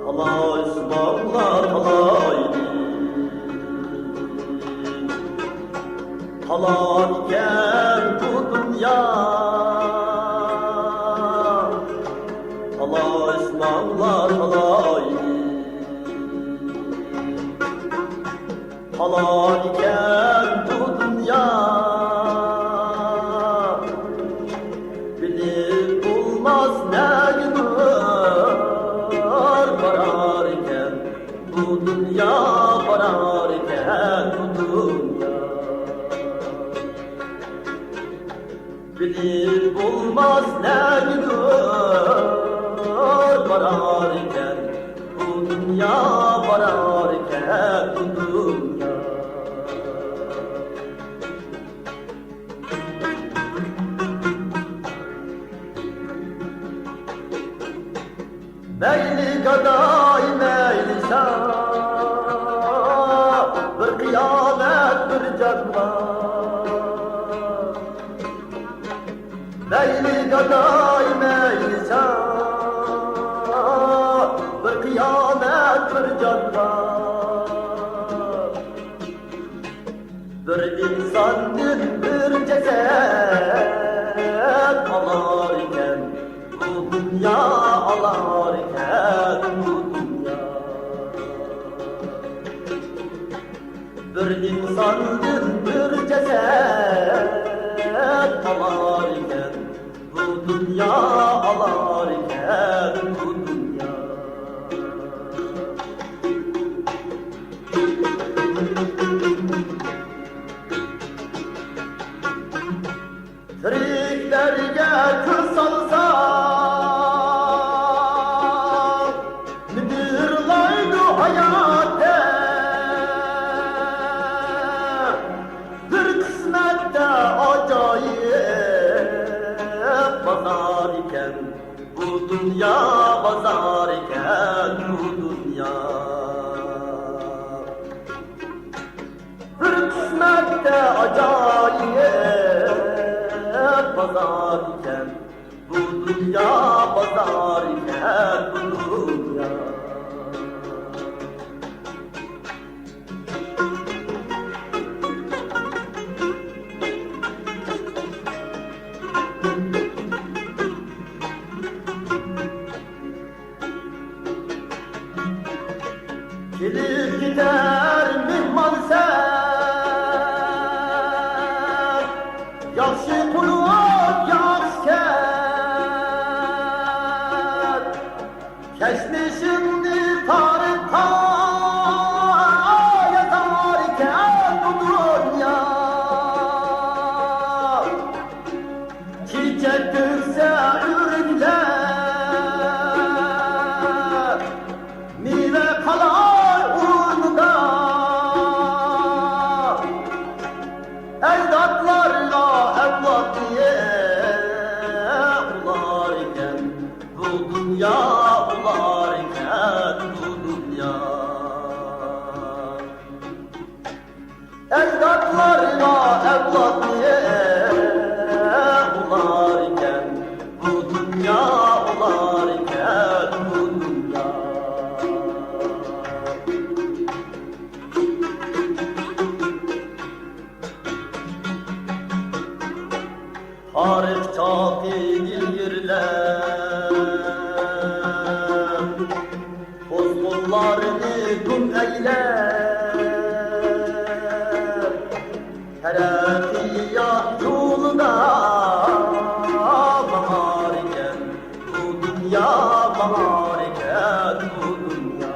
Talay ısmarla talay, talay iken bu dünya. Talay ısmarla talay, talay iken bu dünya. Bilip bulmaz ne günler bararken bu dünya, bararken bu dünya. Bilip bulmaz ne günler bararken bu dünya, bararken bu dünya. Meyli gaday meyli şah, bir kıyamet bir cennet. Meyli gaday meyli şah, bir kıyamet bir cennet. Bir insanın bir ceset alarken bu dünya, alarken bu dünya. Bir insanın bir ceset alarken bu dünya, alarken bu dünya. Tiriklerge kız salsam, müdürlaydı hayatı. Bir kısmette acayip pazar iken bu dünya, pazar iken bu dünya. Bir kısmette acayip pazar iken bu dünya, pazar iken bu dünya. Gelip gider mihman sen, yaxşı qulluq yaxşıken, keçmişimni tarixta yazarken bu dünya. Çiçek dökse ürünler, meyve kalar urnunda. Ecdatlarla evlat diye ularken bu dünya, ularken bu dünya. Ecdatlarla evlat diye ularken bu dünya, ularken bu dünya. Tarih çağ yerler, bozgullarını güm eyler. Terefiyyah yolunda baharken bu dünya, baharken bu dünya.